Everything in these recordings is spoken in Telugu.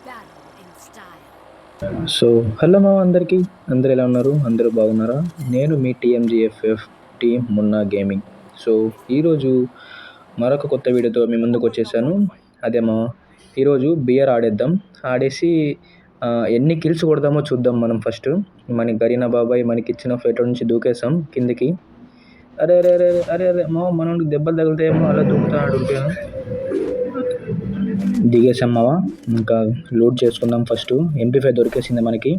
Battle in style. So hello మా అందరికీ, అందరు ఎలా ఉన్నారు? అందరూ బాగున్నారా? నేను మీ టీఎంజీఎఫ్ఎఫ్ టీం మున్నా గేమింగ్. సో ఈరోజు మరొక కొత్త వీడియోతో మీ ముందుకు వచ్చేసాను. అదేమో ఈరోజు బియర్ ఆడేద్దాం. ఆడేసి ఎన్ని కిల్స్ కొడదామో చూద్దాం మనం ఫస్ట్. మనకి గరీనా బాబాయ్ మనకి ఇచ్చిన ఫ్లైట్ నుంచి దూకేసాం కిందికి. అరే అరే అరే అరే అరే మా మనోడికి దెబ్బలు తగులుతాయేమో, అలా దూకుతాడు ఉరికాను. దిగేసామావా, ఇంకా లోడ్ చేసుకుందాం. ఫస్ట్ MP5 దొరికేసింది మనకి.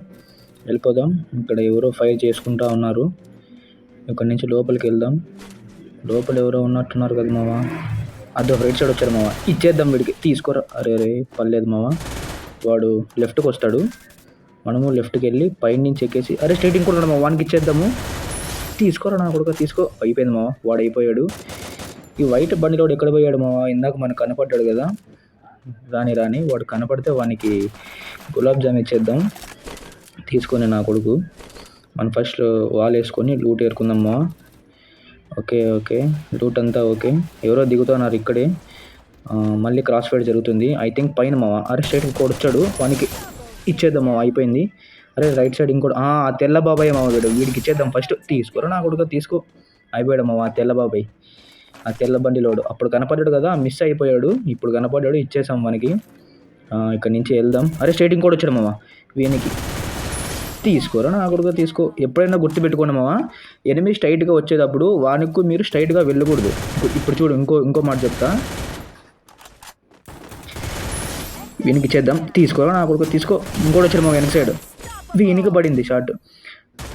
వెళ్ళిపోదాం. ఇక్కడ ఎవరో ఫైర్ చేసుకుంటా ఉన్నారు. ఇక్కడ నుంచి లోపలికి వెళ్దాం. లోపల ఎవరో ఉన్నట్టున్నారు కదా మావా. అదో రైట్ సైడ్ వచ్చారు మావా. ఇచ్చేద్దాం వీడికి, తీసుకోరా. అరే అరే పర్లేదు మావా, వాడు లెఫ్ట్కి వస్తాడు. మనము లెఫ్ట్కి వెళ్ళి పైన నుంచి ఎక్కేసి అరే స్ట్రైటింగ్ కూడా మావా, వానికి ఇచ్చేద్దాము. తీసుకోరా నా కొడుకు, తీసుకో. అయిపోయింది మావా, వాడు అయిపోయాడు. ఈ వైట్ బండిలో ఎక్కడ పోయాడు మావా? ఇందాక మనకు కనపడ్డాడు కదా. రాని వాడు కనపడితే వానికి గులాబ్ జామ్ ఇచ్చేద్దాం. తీసుకొని నా కొడుకు మనం ఫస్ట్ వాల్ వేసుకొని లూట్ ఏరుకుందామా. ఓకే ఓకే, లూట్ అంతా ఓకే. ఎవరో దిగుతున్నారు ఇక్కడే. మళ్ళీ క్రాస్ ఫైర్ జరుగుతుంది ఐ థింక్ పైన మావా. అరే స్ట్రైట్ ఇంకోటి వచ్చాడు, వానికి ఇచ్చేద్దాం మావా. అయిపోయింది. అరే రైట్ సైడ్ ఇంకోటి, ఆ తెల్ల బాబాయ్ మావా, వీడికి ఇచ్చేద్దాం ఫస్ట్. తీసుకోరా నా కొడుకు, తీసుకో. అయిపోయాడు మావా తెల్ల బాబాయ్. ఆ తెల్ల బండిలోడు అప్పుడు కనపడ్డాడు కదా, మిస్ అయిపోయాడు. ఇప్పుడు కనపడ్డాడు, ఇచ్చేసాం మనకి. ఇక్కడ నుంచి వెళ్దాం. అరే స్ట్రైటింగ్ కూడా వచ్చాడు మావా, వీనికి తీసుకోరా నా కొడుకు, తీసుకో. ఎప్పుడైనా గుర్తుపెట్టుకోండి మావా, ఎనిమిది స్ట్రైట్గా వచ్చేటప్పుడు వానికి మీరు స్ట్రైట్గా వెళ్ళకూడదు. ఇప్పుడు చూడు, ఇంకో మాట చెప్తా. వీనికి ఇచ్చేద్దాం. తీసుకోరా నా కొడుకు, తీసుకో. ఇంకోటి వచ్చాడు మావా వెనక సైడ్, వీనికి పడింది షార్ట్.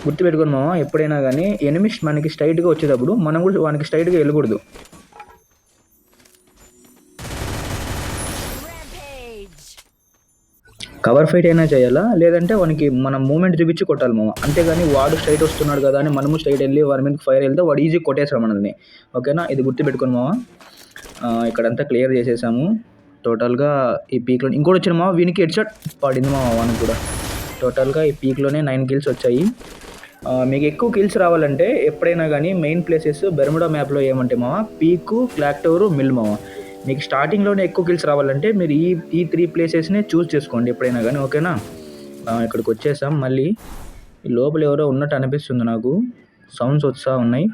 గుర్తుపెట్టుకోండి మావా, ఎప్పుడైనా కానీ ఎనిమిది మనకి స్ట్రైట్గా వచ్చేటప్పుడు మనం కూడా వానికి స్ట్రైట్గా వెళ్ళకూడదు. కవర్ ఫైట్ అయినా చేయాలా, లేదంటే వానికి మనం మూమెంట్ చూపించి కొట్టాలి మామ. అంతేగాని వాడు స్ట్రైట్ వస్తున్నాడు కదా అని మనము స్ట్రైట్ వెళ్ళి వాడి మీద ఫైర్ వెళ్తే వాడు ఈజీ కొట్టేస్తాడు మనల్ని. ఓకేనా, ఇది గుర్తుపెట్టుకోండి మామ. ఇక్కడంతా క్లియర్ చేసేసాము టోటల్గా. ఈ పీక్లో ఇంకోటి వచ్చిన మామ, వీనికి హెడ్ షాట్ పడింది మామ వానికి కూడా. టోటల్గా ఈ పీక్లోనే 9 కిల్స్ వచ్చాయి. మీకు ఎక్కువ కిల్స్ రావాలంటే ఎప్పుడైనా కానీ మెయిన్ ప్లేసెస్ బెర్ముడా మ్యాప్లో ఏమంటే మామ, పీకు, క్లాక్ టవర్, మిల్ మామ. మీకు స్టార్టింగ్లోనే ఎక్కువ కిల్స్ రావాలంటే మీరు ఈ 3 ప్లేసెస్నే చూస్ చేసుకోండి ఎప్పుడైనా కానీ. ఓకేనా, ఇక్కడికి వచ్చేసాం. మళ్ళీ లోపల ఎవరో ఉన్నట్టు అనిపిస్తుంది నాకు, సౌండ్స్ వస్తూ ఉన్నాయి.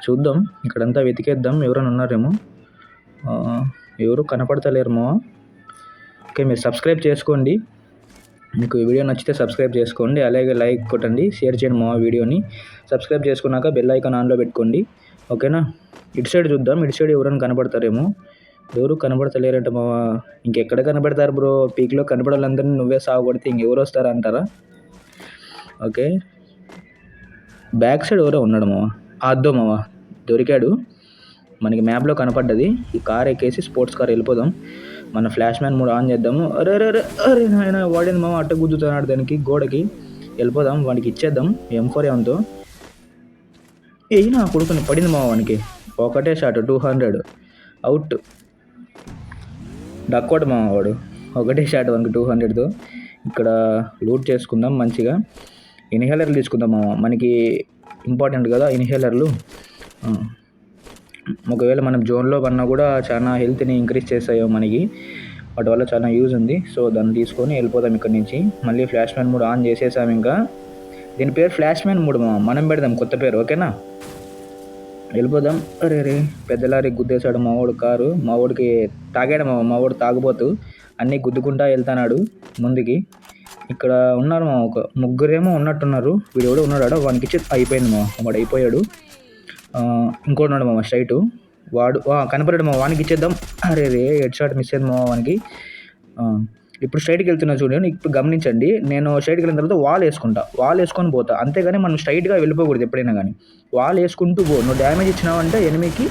చూద్దాం, ఇక్కడంతా వెతికేద్దాం, ఎవరైనా ఉన్నారేమో. ఎవరు కనపడతలేరు మామ. ఓకే, మీరు సబ్స్క్రైబ్ చేసుకోండి. మీకు ఈ వీడియో నచ్చితే సబ్స్క్రైబ్ చేసుకోండి, అలాగే లైక్ కొట్టండి, షేర్ చేయండి మా వీడియోని. సబ్స్క్రైబ్ చేసుకున్నాక బెల్ ఐకాన్ ఆన్లో పెట్టుకోండి. ఓకేనా, ఇటు సైడ్ చూద్దాం. ఇటు సైడ్ ఎవరైనా కనపడతారేమో. ఎవరు కనపడతలేరంట మా. ఇంకెక్కడ కనపడతారు బ్రో? పీక్లో కనపడాలందరినీ నువ్వే సాగొడితే ఇంకెవరు వస్తారా అంటారా? ఓకే, బ్యాక్ సైడ్ ఎవరో ఉన్నాడు మావా. అద్దో మావా, దొరికాడు. మనకి మ్యాప్లో కనపడ్డది. ఈ కార్ ఎక్కేసి స్పోర్ట్స్ కార్ వెళ్ళిపోదాం. మన ఫ్లాష్ మ్యాన్ మూడు ఆన్ చేద్దాము. అరే అరే అరే అరే నాయన, వాడింది మామ, అట్ట గుద్దుతున్నాడు దానికి, గోడకి. వెళ్ళిపోదాం, వాడికి ఇచ్చేద్దాం M4 ఏమంతో. నా కొడుకుని పడింది మామ వానికి. ఒకటే షాట్ 200 అవుట్. డక్కోట్ మామ వాడు, ఒకటే షాట్ వానికి 200తో. ఇక్కడ లూట్ చేసుకుందాం మంచిగా. ఇన్హేలర్లు తీసుకుందాం మామ, మనకి ఇంపార్టెంట్ కదా ఇన్హేలర్లు. ఒకవేళ మనం జోన్లో పన్నా కూడా చాలా హెల్త్ని ఇంక్రీజ్ చేస్తాయో మనకి, వాటి వల్ల చాలా యూజ్ ఉంది. సో దాన్ని తీసుకొని వెళ్ళిపోదాం ఇక్కడ నుంచి. మళ్ళీ ఫ్లాష్ మ్యాన్ మూడు ఆన్ చేసేసాం. ఇంకా దీని పేరు ఫ్లాష్ మ్యాన్ మూడు మనం పెడదాం కొత్త పేరు. ఓకేనా, వెళ్ళిపోదాం. అరే రే, పెద్ద లారీ గుద్దేశాడు మావాడు కారు. మావాడికి తాగాడు మావాడు తాగుబోతూ, అన్నీ గుద్దుకుంటా వెళ్తున్నాడు ముందుకి. ఇక్కడ ఉన్నారు మా, ఒక ముగ్గురేమో ఉన్నట్టున్నారు. వీడు కూడా ఉన్నాడు, వానికి ఇచ్చి అయిపోయింది వాడు అయిపోయాడు. ఇంకోటి ఉన్నాడు మామ స్ట్రైట్, వాడు కనపడాడు మా, వానికి ఇచ్చేద్దాం. అరే రే, హెడ్ షాట్ మిస్ అయింది మా వానికి. ఇప్పుడు స్ట్రైట్కి వెళ్తున్నా చూడండి. ఇప్పుడు గమనించండి, నేను స్ట్రైట్కి వెళ్ళిన తర్వాత వాల్ వేసుకొని పోతా. అంతేగాని మనం స్ట్రైట్గా వెళ్ళిపోకూడదు ఎప్పుడైనా కానీ. వాల్ వేసుకుంటూ పో. నువ్వు డ్యామేజ్ ఇచ్చినావంటే ఎనిమికి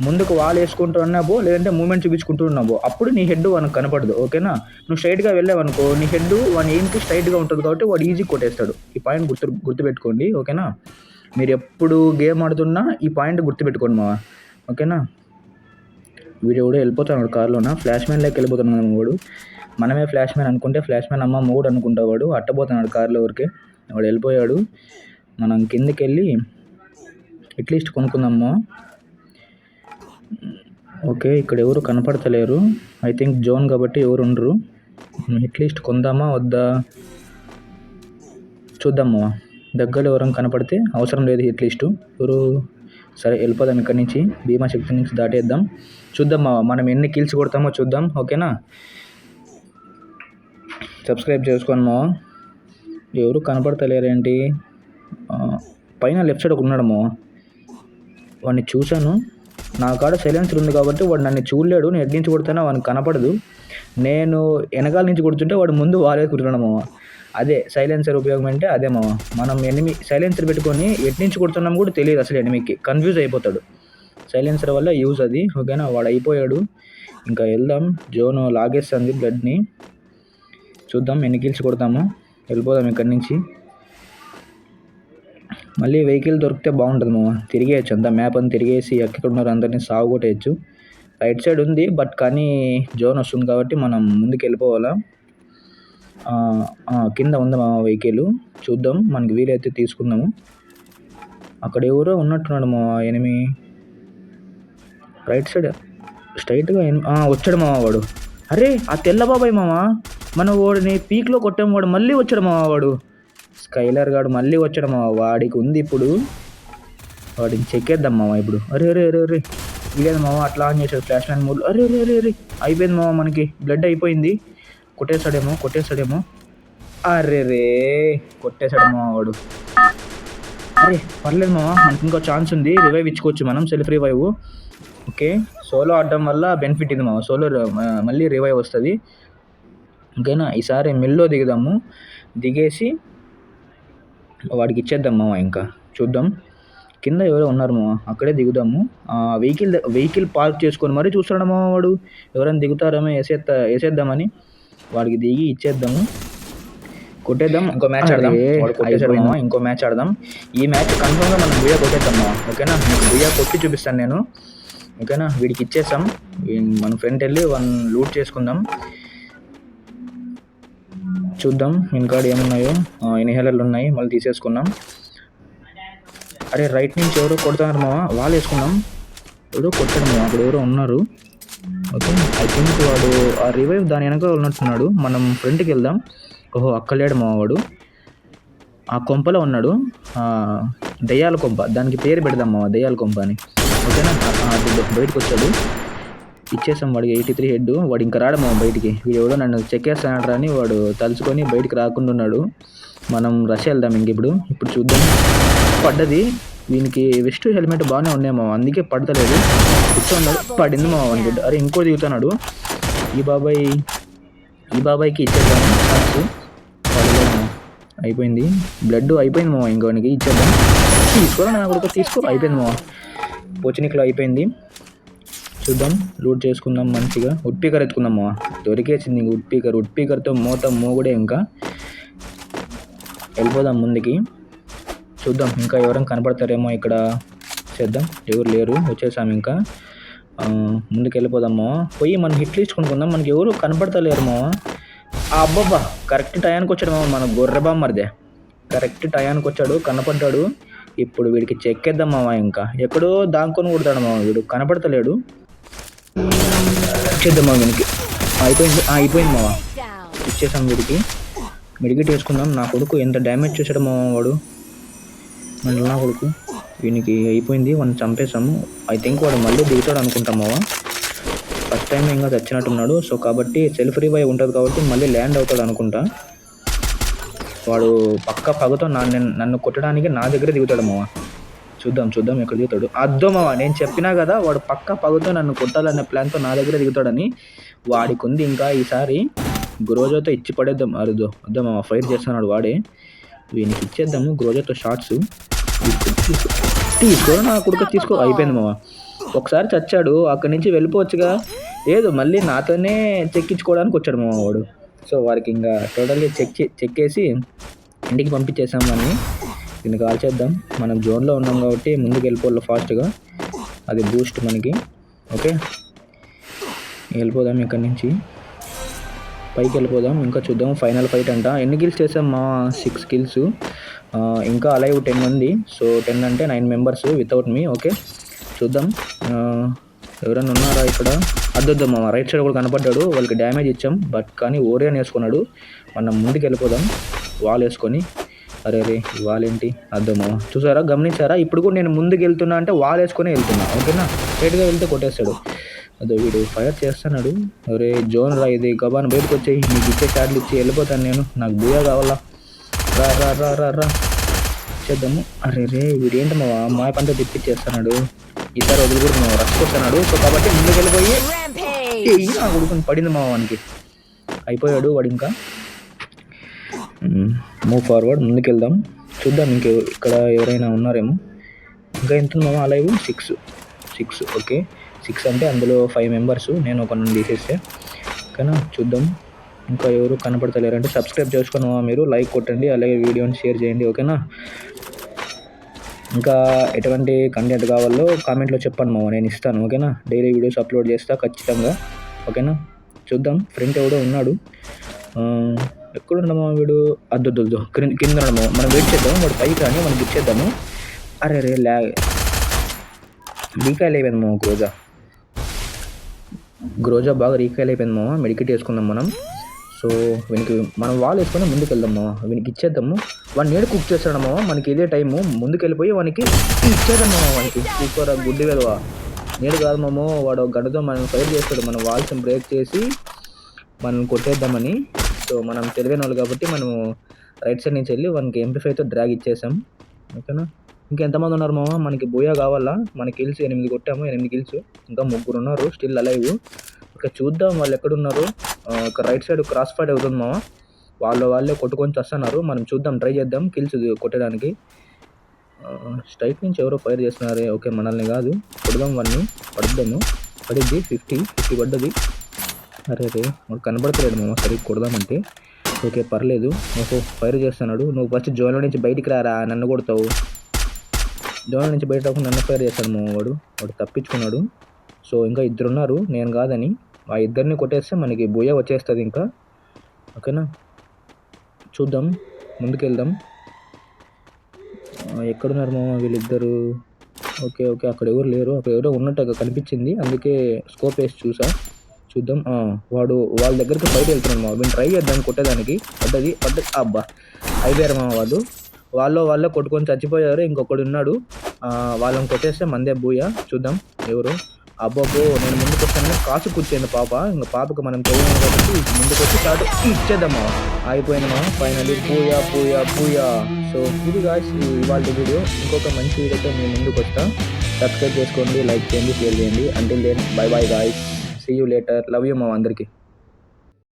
ముందుకు వాల్ వేసుకుంటూ ఉన్నావో, లేదంటే మూమెంట్ చూపించుకుంటూ ఉన్నావో, అప్పుడు నీ హెడ్ వానికి కనపడదు. ఓకేనా, నువ్వు స్ట్రైట్గా వెళ్ళావనుకో, నీ హెడ్ వాని ఏంటి స్ట్రైట్గా ఉంటుంది కాబట్టి వాడు ఈజీ కొట్టేస్తాడు. ఈ పాయింట్ గుర్తుపెట్టుకోండి. ఓకేనా, మీరు ఎప్పుడు గేమ్ ఆడుతున్నా ఈ పాయింట్ గుర్తుపెట్టుకోండి మా. ఓకేనా, వీడు కూడా వెళ్ళిపోతున్నాడు కార్లోన. ఫ్లాష్ మ్యాన్లోకి వెళ్ళిపోతున్నాడు వాడు. మనమే ఫ్లాష్ మ్యాన్ అనుకుంటే ఫ్లాష్ మ్యాన్ అమ్మ మూడు అనుకుంటా వాడు. అట్టపోతున్నాడు కార్లో ఊరికే. వాడు వెళ్ళిపోయాడు. మనం కిందికి వెళ్ళి అట్లీస్ట్ కొనుక్కుందాము. ఓకే, ఇక్కడ ఎవరు కనపడతలేరు. ఐ థింక్ జోన్ కాబట్టి ఎవరు ఉండరు. అట్లీస్ట్ కొందామా వద్దా చూద్దాము. దగ్గరలో ఎవరైనా కనపడితే అవసరం లేదు అట్లీస్ట్. ఎవరు సరే వెళ్ళిపోదాం ఇక్కడి నుంచి. భీమాశక్తి నుంచి దాటేద్దాం. చూద్దాం మనం ఎన్ని కిల్స్ కొడతామో చూద్దాం. ఓకేనా, సబ్స్క్రైబ్ చేసుకోండి మావా. ఎవరు కనపడతలేరేంటి? పైన లెఫ్ట్ సైడ్ ఒక ఉన్నాడు మావా, వాడిని చూశాను. నా కాడ సైలెన్సర్ ఉంది కాబట్టి వాడు నన్ను చూడలేడు. నేను ఎడ్ నుంచి కొడుతున్నా వాడికి కనపడదు. నేను వెనకాల నుంచి కొడుతుంటే వాడు ముందు వాడే కుట్టినాడు మామ. అదే సైలెన్సర్ ఉపయోగం అంటే అదే మామ. మనం ఎనిమి సైలెన్సర్ పెట్టుకొని ఎటు నుంచి కొడుతున్నాం కూడా తెలియదు అసలు. ఎనిమికి కన్ఫ్యూజ్ అయిపోతాడు. సైలెన్సర్ వల్ల యూజ్ అది. ఓకేనా, వాడు అయిపోయాడు. ఇంకా వెళ్దాం. జోన్ లాగేస్తుంది బ్లడ్ని. చూద్దాం ఎన్ని కిల్స్ కొడతాము. వెళ్ళిపోదాం ఇక్కడి నుంచి. మళ్ళీ వెహికల్ దొరికితే బాగుంటుంది మామ. తిరిగేయచ్చు అంతా మ్యాప్ అని తిరిగేసి ఎక్కడ ఉన్నారు అందరినీ సాగుకొట్టేయచ్చు. రైట్ సైడ్ ఉంది బట్ కానీ జోన్ వస్తుంది కాబట్టి మనం ముందుకు వెళ్ళిపోవాలా. కింద ఉంది మా వెహికల్. చూద్దాం, మనకి వీలైతే తీసుకుందాము. అక్కడ ఎవరో ఉన్నట్టున్నాడు మా ఎనిమి. రైట్ సైడ్ స్ట్రైట్గా వచ్చాడు మామ వాడు. అరే ఆ తెల్ల బాబాయ్ మామ, మనం వాడిని పీక్లో కొట్టాము. వాడు మళ్ళీ వచ్చాడు మామ. వాడు స్కైలర్ గాడు మళ్ళీ వచ్చాడు మామ. వాడికి ఉంది ఇప్పుడు. వాడిని చెక్కేద్దాం మామ ఇప్పుడు. అరే అరే అరే అరే లేదు మామ, అట్లా ఆన్ చేశాడు ఫ్లాష్ లైన్ మూడు. అరే అరే అరే అరే అయిపోయింది మామ, మనకి బ్లడ్ అయిపోయింది. కొట్టేశాడేమో. అరే రే కొట్టేశాడు మామ వాడు. అరే పర్లేదు మామ, మనకి ఇంకో ఛాన్స్ ఉంది. రివైవ్ ఇచ్చుకోవచ్చు మనం, సెల్ఫ్ రివైవ్. ఓకే, సోలో ఆడడం వల్ల బెనిఫిట్ ఇది మామ. సోలో మళ్ళీ రివైవ్ వస్తుంది. ఓకేనా, ఈసారి మిల్లో దిగుదాము. దిగేసి వాడికి ఇచ్చేద్దాం మామ. ఇంకా చూద్దాం, కింద ఎవరో ఉన్నారు మామ, అక్కడే దిగుదాము. వెహికల్ పార్క్ చేసుకొని మరీ చూస్తున్నాడు మామ వాడు. ఎవరైనా దిగుతారేమో వేసేద్దామని వాడికి దిగి ఇచ్చేద్దాము. కొట్టేద్దాం. ఇంకో మ్యాచ్ ఆడదాం. ఇంకో మ్యాచ్ ఆడదాం. ఈ మ్యాచ్ కన్ఫర్మ్గా మనం బుయ్యా కొట్టేద్దాం మామ. ఓకేనా, మీకు బుయ్యా కొట్టి చూపిస్తాను నేను. ఓకేనా, వీడికి ఇచ్చేసాం. మన ఫ్రెండ్ వెళ్ళి వన్ లూట్ చేసుకుందాం. చూద్దాం ఇంకాడ ఏమున్నాయో. ఇన్హేలర్లు ఉన్నాయి, మళ్ళీ తీసేసుకున్నాం. అరే రైట్ నుంచి ఎవరో కొడుతున్నారు మామ, వాళ్ళు వేసుకున్నాం. ఎవరో కొట్టాడు మామ, అక్కడ ఎవరో ఉన్నారు. ఓకే, ఐ థింక్ వాడు ఆ రివైవ్ దాని వెనక ఉన్నట్టున్నాడు. మనం ఫ్రంట్కి వెళ్దాం. ఓహో అక్కలేడు మామ వాడు, ఆ కొంపలో ఉన్నాడు. దయ్యాల కొంప, దానికి పేరు పెడదాం మామ, దయ్యాల కొంప అని. ఓకేనా, బయటకు వచ్చాడు. ఇచ్చేసాం వాడికి 83 హెడ్. వాడు ఇంకా రాడు మామ బయటికి. వీడు ఎవడో నన్ను చెక్కేస్తాడు అని వాడు తలుచుకొని బయటికి రాకుండా ఉన్నాడు. మనం రష్ వెళ్దాం ఇంక ఇప్పుడు చూద్దాం. పడ్డది వీనికి. వెస్ట్ హెల్మెట్ బాగానే ఉన్నాయి మామ, అందుకే పడతలేదు. కూర్చోన్నాడు, పడింది మామ వానికి. అరే ఇంకో దిగుతున్నాడు. ఈ బాబాయ్కి ఇచ్చేద్దాం. అయిపోయింది, బ్లడ్ అయిపోయింది మామ. ఇంకోనికి ఇచ్చేద్దాం. తీసుకోరా నా కొడుకు, తీసుకో. అయిపోయింది మామ, పోచనిక్లో అయిపోయింది. చూద్దాం, లూట్ చేసుకుందాం మంచిగా. వుడ్ పీకర్ ఎత్తుకుందాం మామ. దొరికేసింది వుడ్ పీకర్తో మోగుడే. ఇంకా వెళ్ళిపోదాం ముందుకి. చూద్దాం ఇంకా ఎవరైనా కనపడతారేమో ఇక్కడ. చేద్దాం, ఎవరు లేరు, వచ్చేసాం. ఇంకా ముందుకు వెళ్ళిపోదామా. పోయి మనం హిట్ లిస్ట్ కొనుక్కుందాం. మనకి ఎవరు కనపడతలేరు మామ. అబ్బబ్బా, కరెక్ట్ టయానికి వచ్చాడు మామ. మన గొర్రెబామ్మరిదే కరెక్ట్ టయానికి వచ్చాడు, కనపడ్డాడు. ఇప్పుడు వీడికి చెక్కేద్దాం మామ. ఇంకా ఎక్కడో దాంకొని కొడతాడు మామ, వీడు కనపడతలేడు. ఇచ్చేద్దాం మామ వీనికి. అయిపోయింది మామ, ఇచ్చేసాం వీడికి. మెడికేట్ వేసుకుందాం. నా కొడుకు ఎంత డ్యామేజ్ చేశాడు మామ వాడు. నా కొడుకు వీనికి అయిపోయింది. వాడిని చంపేసాము. ఐ థింక్ వాడు మళ్ళీ దిగుతాడు అనుకుంటాం మామ. ఫస్ట్ టైం ఇంకా చచ్చినట్టున్నాడు. సో కాబట్టి సెల్ఫ్ రివైవ్ ఉంటుంది కాబట్టి మళ్ళీ ల్యాండ్ అవుతాడు అనుకుంటా. వాడు పక్క పగతో నన్ను కొట్టడానికి నా దగ్గర దిగుతాడు మామ. చూద్దాం ఎక్కడ దిగుతాడు. అద్దో మామ, నేను చెప్పినా కదా వాడు పక్క పగతో నన్ను కొట్టాలనే ప్లాన్తో నా దగ్గర దిగుతాడని. వాడికి ఉంది ఇంకా. ఈసారి గ్రోజోతో ఇచ్చి పడేద్దాం. అరుదో వద్దా మామ, ఫైట్ చేస్తున్నాడు వాడే. వీనికి ఇచ్చేద్దాము గ్రోజోతో షార్ట్స్. తీసుకో నా కొడుకు, తీసుకో. అయిపోయింది మామ. ఒకసారి చచ్చాడు, అక్కడి నుంచి వెళ్ళిపోవచ్చుగా. లేదు, మళ్ళీ నాతోనే చెక్కించుకోవడానికి వచ్చాడు మామ వాడు. సో వారికి ఇంకా టోటల్గా చెక్కేసి ఇంటికి పంపించేసాం. అని దీన్ని కాల్ చేద్దాం. మనం జోన్లో ఉన్నాం కాబట్టి ముందుకు వెళ్ళిపోవాలి ఫాస్ట్గా. అది బూస్ట్ మనకి. ఓకే, వెళ్ళిపోదాం ఇక్కడి నుంచి, పైకి వెళ్ళిపోదాం. ఇంకా చూద్దాం, ఫైనల్ ఫైట్ అంట. ఎన్ని కిల్స్ చేసాం మా? 6 కిల్స్. ఇంకా అలైవ్ 10 ఉంది. సో 10 అంటే 9 మెంబర్స్ వితౌట్ మీ. ఓకే, చూద్దాం ఎవరైనా ఉన్నారా ఇక్కడ. అద్దొద్దు మామ, రైట్ సైడ్ కూడా కనపడ్డాడు, వాళ్ళకి డ్యామేజ్ ఇచ్చాం. బట్ కానీ ఓరియాన్ వేసుకున్నాడు. మనం ముందుకు వెళ్ళిపోదాం వాల్ వేసుకొని. అరే రే వాల్ ఏంటి అద్దు మామ, చూసారా గమనించారా? ఇప్పుడు కూడా నేను ముందుకు వెళ్తున్నా అంటే వాల్ వేసుకొని వెళ్తున్నా, ఓకేనా? స్ట్రైట్గా వెళ్తే కొట్టేస్తాడు. అదో వీడు ఫైర్ చేస్తున్నాడు. అరే జోన్ రా ఇది, గబాన్ బయటకు వచ్చేయి, నీకు ఇచ్చే షాట్లు ఇచ్చి వెళ్ళిపోతాను నేను, నాకు బూయా కావాలా. రా రా రా రా రా చేద్దాము. అరే రే వీడు ఏంటి మావా మా పంట తెప్పించేస్తున్నాడు. ఈసారి వదిలిపెట్టి మావ రష్ కొడుతున్నాడు. సో కాబట్టి ముందుకు వెళ్ళిపోయి నా కొడుకుని పడింది మావానికి, అయిపోయాడు వాడు. ఇంకా మూవ్ ఫార్వర్డ్, ముందుకు వెళ్దాం. చూద్దాం ఇంక ఇక్కడ ఎవరైనా ఉన్నారేమో. ఇంకా ఎంత మామ అలైవ్? 6. ఓకే 6 అంటే అందులో 5 మెంబర్స్, నేను ఒక నుండి తీసేస్తే. ఓకేనా చూద్దాం. ఇంకా ఎవరు కనపడతలేరంటే సబ్స్క్రైబ్ చేసుకుని మీరు లైక్ కొట్టండి, అలాగే వీడియోని షేర్ చేయండి, ఓకేనా? ఇంకా ఎటువంటి కంటెంట్ కావాలో కామెంట్లో చెప్పండి మామ, నేను ఇస్తాను, ఓకేనా? డైలీ వీడియోస్ అప్లోడ్ చేస్తా ఖచ్చితంగా, ఓకేనా? చూద్దాం. ఫ్రెండ్ ఎవడో ఉన్నాడు, ఎక్కడున్నామో వీడు. అద్దొద్దు కింద ఉన్నాము. మనం వెయిట్ చేద్దాము, వాడు పైకి రాని మనం ఇచ్చేద్దాము. అరే రే రీకాయలు అయిపోయింది మామ. గ్రోజా బాగా రీకాయలు అయిపోయింది మామ. మెడికేట్ వేసుకుందాం మనం. సో వీనికి మనం వాల్ వేసుకొని ముందుకు వెళ్దాం మామ, వీనికి ఇచ్చేద్దాము. వాడిని నేడు కుక్ చేస్తాడు మామ, మనకి ఇదే టైము. ముందుకు వెళ్ళిపోయి వానికి ఇచ్చేద్దాం మామ. వానికి సూపర్ గుడ్డి వెలువా నేడు కాదు మామ, వాడు గడ్డతో మనం ఫైర్ చేస్తాడు. మనం వాల్స్ని బ్రేక్ చేసి మనం కొట్టేద్దామని. సో మనం తెలివైన వాళ్ళు కాబట్టి మనము రైట్ సైడ్ నుంచి వెళ్ళి వానికి MP5తో డ్రాగ్ ఇచ్చేసాం, ఓకేనా? ఇంకెంతమంది ఉన్నారు మామ? మనకి బోయా కావాలా? మన కిల్స్ 8 కొట్టాము, 8 కిల్స్. ఇంకా 3 ఉన్నారు స్టిల్ అలైవ్. ఓకే చూద్దాం వాళ్ళు ఎక్కడున్నారు. ఒక రైట్ సైడ్ క్రాస్ ఫైర్ అవుతుంది మామ, వాళ్ళే కొట్టుకొని వస్తున్నారు. మనం చూద్దాం, ట్రై చేద్దాం కిల్స్ కొట్టడానికి. స్ట్రైట్ నుంచి ఎవరో ఫైర్ చేస్తున్నారే. ఓకే మనల్ని కాదు, కొడదాం వాడిని. పడుద్దాము, పడిద్ది. 50 పడ్డది. అరే రే వాడు కనబడతలేడు మామ, సరిగ్గా కొడదామంటే. ఓకే పర్లేదు. ఓహో ఫైర్ చేస్తున్నాడు. నువ్వు ఫస్ట్ జోన్లో నుంచి బయటికి రారా, నన్ను కొడతావు. జోన్లో నుంచి బయట రాకుండా నన్ను ఫైర్ చేస్తాడు మామ. వాడు తప్పించుకున్నాడు. సో ఇంకా 2 ఉన్నారు, నేను కాదని. ఆ 2ని కొట్టేస్తే మనకి బోయా వచ్చేస్తుంది ఇంకా, ఓకేనా? చూద్దాం, ముందుకెళ్దాం. ఎక్కడున్నారు మామ వీళ్ళిద్దరు? ఓకే అక్కడ ఎవరు లేరు, అక్కడ ఎవరో ఉన్నట్టు కనిపించింది, అందుకే స్కోప్ వేసి చూద్దాం. వాడు వాళ్ళ దగ్గరికి బయట వెళ్తున్నాడు మామ. మేము ట్రై చేద్దాం కొట్టేదానికి. పడ్డది. అబ్బా అయిపోయారు మామ వాళ్ళు. వాళ్ళే కొట్టుకొని చచ్చిపోయారు. ఇంకొకడు ఉన్నాడు, వాళ్ళని కొట్టేస్తే మందే బూయా. చూద్దాం ఎవరు. అబ్బబ్బో నేను ముందుకు వస్తాను, కాసు కూర్చోండి పాప. ఇంకా పాపకు మనం తెలియదు కాబట్టి ముందుకు వచ్చి స్టార్ట్ ఇచ్చేద్దాం మామ. అయిపోయింది మామ ఫైనల్లీ. బూయా. సో ఇది గాయ్స్ ఇవాళ వీడియో. ఇంకొక మంచి వీడియోతో మేము ముందుకు వస్తాం. సబ్స్క్రైబ్ చేసుకోండి, లైక్ చేయండి, షేర్ చేయండి. Until then bye guys, see you later. Love you మామ అందరికీ.